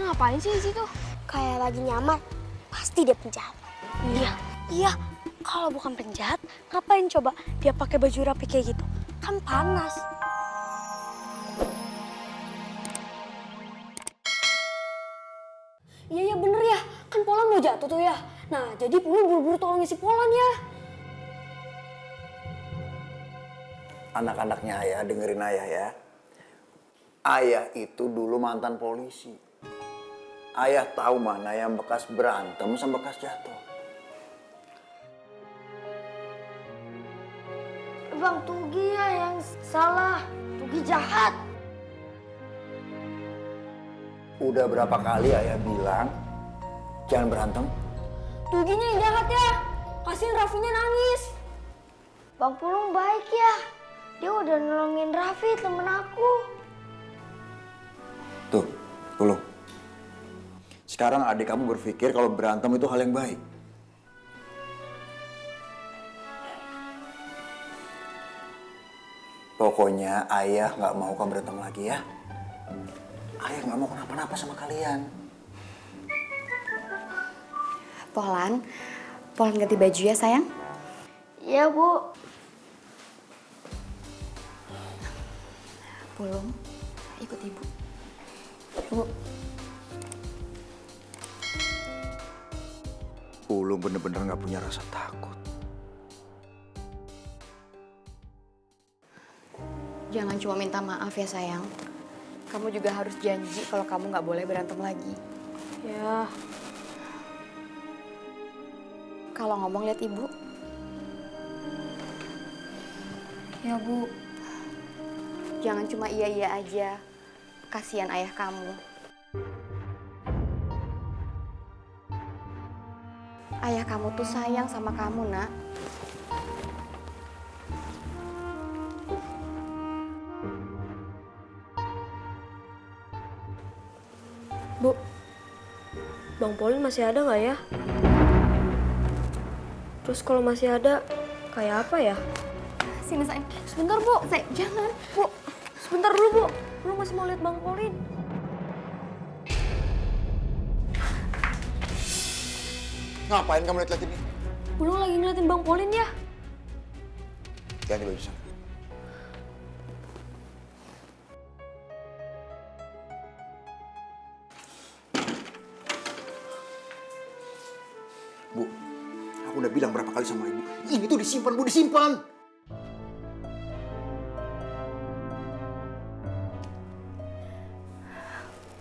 Dia ngapain sih di situ? Kayak lagi nyamar. Pasti dia penjahat. Iya. Iya, kalau bukan penjahat, ngapain coba dia pakai baju rapi kayak gitu? Kan panas. Iya bener ya, kan Polan mau jatuh tuh ya. Nah, jadi Pulu buru-buru tolongin si Polan ya. Anak-anaknya ayah, dengerin ayah ya. Ayah itu dulu mantan polisi. Ayah tahu mana yang bekas berantem sama bekas jatuh. Bang Tugi ya yang salah. Tugi jahat. Udah berapa kali ayah bilang, jangan berantem. Tuginya yang jahat ya. Kasihin Raffinya nangis. Bang Pulung baik ya. Dia udah nolongin Raffi, temen aku. Tuh, Pulung. Sekarang adik kamu berpikir kalau berantem itu hal yang baik. Pokoknya ayah nggak mau kamu berantem lagi ya. Ayah nggak mau kenapa-napa sama kalian. Polan ganti baju ya sayang? Iya, Bu. Pulung, ikut ibu. Bu. Pulung bener-bener nggak punya rasa takut. Jangan cuma minta maaf ya sayang. Kamu juga harus janji kalau kamu nggak boleh berantem lagi. Ya, Kalau ngomong lihat ibu. ya Bu. Jangan cuma iya-iya aja. Kasihan ayah kamu. Ayah kamu tuh sayang sama kamu, Nak. Bu, Bang Polin masih ada nggak ya? Terus kalau masih ada, kayak apa ya? Sini sayang. Sebentar, Bu. Jangan. Bu, sebentar dulu, Bu. Lu masih mau lihat Bang Polin. Ngapain kamu lihat ini? Lu lagi ngeliatin Bang Polin ya? Ganti baju sana. Bu, aku udah bilang berapa kali sama ibu. Ini tuh disimpan, Bu, disimpan.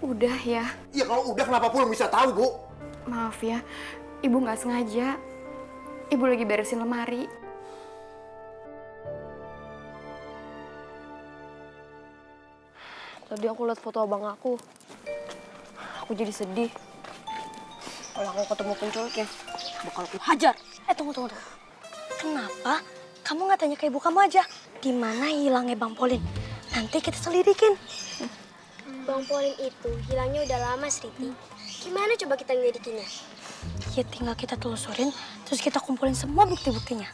Udah ya. Ya kalau udah kenapa Pulung bisa tahu, Bu? Maaf ya. Ibu nggak sengaja. Ibu lagi beresin lemari. Tadi aku lihat foto abang aku. Aku jadi sedih. Kalau aku ketemu penculiknya, bakal aku hajar. Tunggu. Kenapa kamu nggak tanya ke ibu kamu aja? Di mana hilangnya Bang Polin? Nanti kita selidikin. Bang Polin itu hilangnya udah lama, Sriti. Gimana coba kita ngelidikinnya? Ya tinggal kita telusurin, terus kita kumpulin semua bukti-buktinya.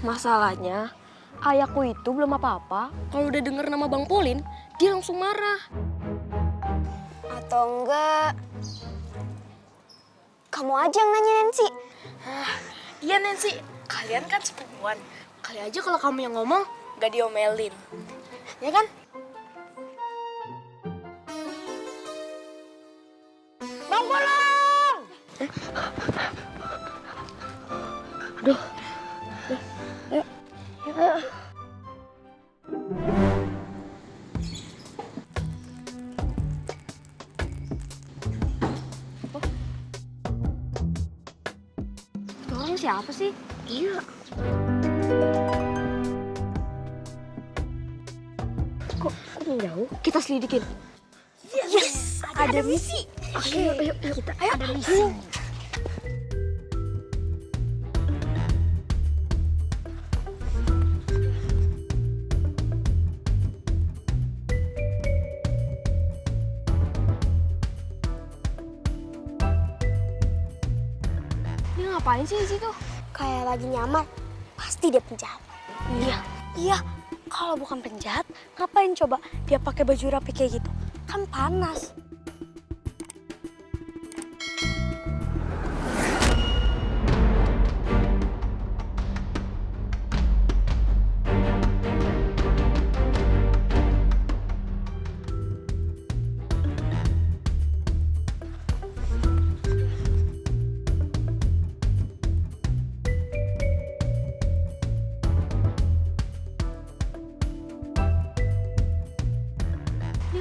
Masalahnya, ayahku itu belum apa-apa. Kalau udah denger nama Bang Polin, dia langsung marah. Atau enggak, kamu aja yang nanya Nancy. Iya Nancy, kalian kan sepupuan. Kali aja kalau kamu yang ngomong, gak diomelin. Ya kan? Bang Polin! Aduh. Ayo. Orang siapa sih? Iya. Kok menjauh? Kita selidikin. Yes! Ada misi. Oke, ayo. Kita ada misi. Dia ngapain sih di situ? Kayak lagi nyamar. Pasti dia penjahat. Iya. Kalau bukan penjahat, ngapain coba dia pakai baju rapi kayak gitu? Kan panas.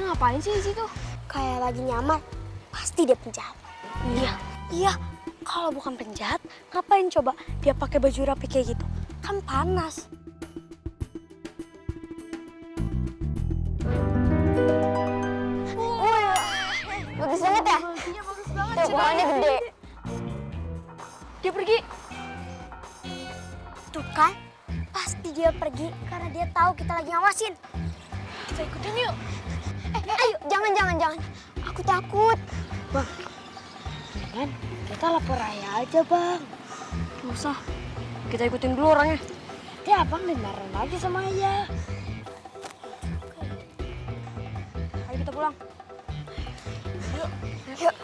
ngapain sih di situ? Kayak lagi nyamar. Pasti dia penjahat. Iya. Iya. Kalau bukan penjahat, ngapain coba dia pakai baju rapi kayak gitu? Kan panas. Bagus banget ya? Iya, bagus banget. Tuh, pohonnya gede. Dia pergi. Tuh kan, pasti dia pergi karena dia tahu kita lagi ngawasin. Kita ikutin yuk. Ayo, jangan. Aku takut. Kan, kita lapor Ayah aja, Bang. Nggak usah, kita ikutin dulu orangnya. Ya, Abang dimarahin lagi sama Ayah. Ayo kita pulang. Yuk. Yuk.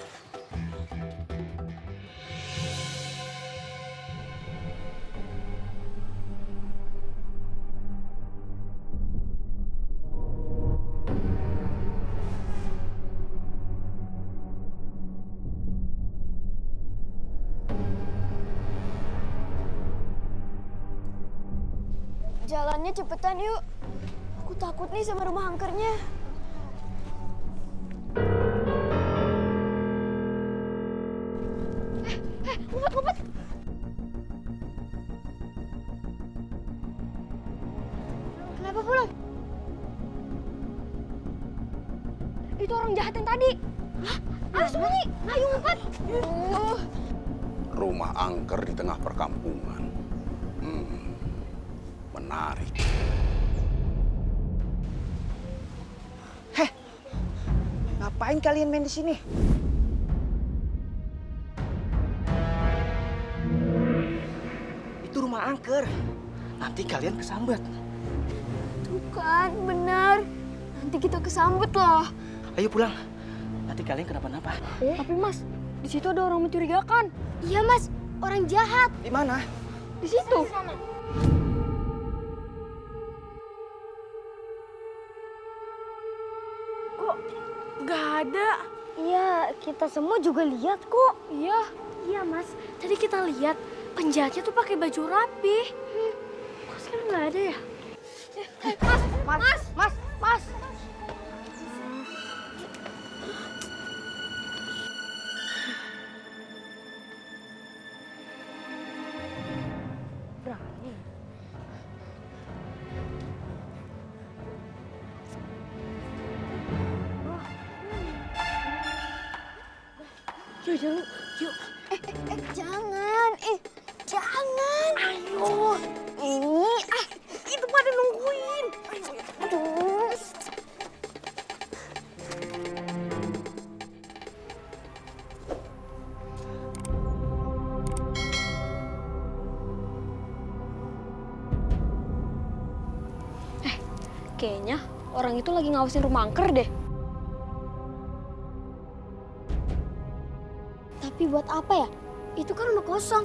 Jalannya cepetan yuk. Aku takut nih sama rumah angkernya. Ngumpet. Kenapa pulang? Itu orang jahat yang tadi. Hah? Ayo sembunyi. Ayo ngumpet. Rumah angker di tengah perkampungan. Menarik. Ngapain kalian main di sini? Itu rumah angker. Nanti kalian kesambet. Tuh kan, benar. Nanti kita kesambet loh. Ayo pulang. Nanti kalian kenapa-napa. Tapi Mas, di situ ada orang mencurigakan. Iya Mas, orang jahat. Di mana? Di situ. Gak ada. Iya, kita semua juga lihat kok. Iya. Iya Mas, tadi kita lihat penjahatnya tuh pakai baju rapi. Kok sekarang nggak ada ya? Mas. Berani. Yuk, yuk. Jangan. Ayo. Ini, itu pada nungguin. Aduh. Kayaknya orang itu lagi ngawasin rumah angker deh. Tapi buat apa ya? Itu kan rumah kosong.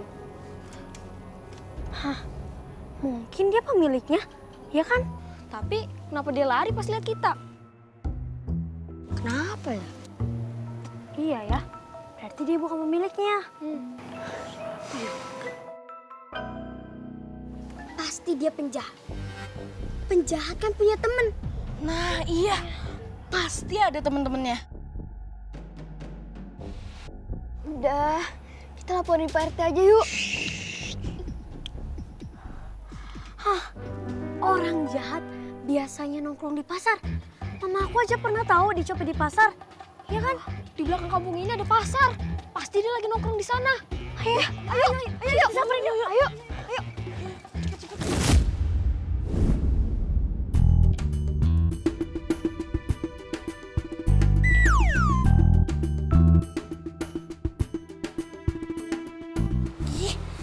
Hah, mungkin dia pemiliknya, ya kan? Tapi kenapa dia lari pas lihat kita? Kenapa ya? Iya ya, berarti dia bukan pemiliknya. Pasti dia penjahat. Penjahat kan punya temen. Nah, iya. Pasti ada temen-temennya. Udah, kita laporin Pak RT aja yuk. Hah, orang jahat biasanya nongkrong di pasar. Mama aku aja pernah tahu dicopet di pasar. Ya kan? Di belakang kampung ini ada pasar. Pasti dia lagi nongkrong di sana. Ayo, samperin yuk. Ayo.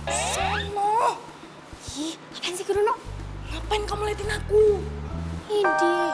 Sono. Ih, apaan sih Kurono? Ngapain kamu liatin aku? Ini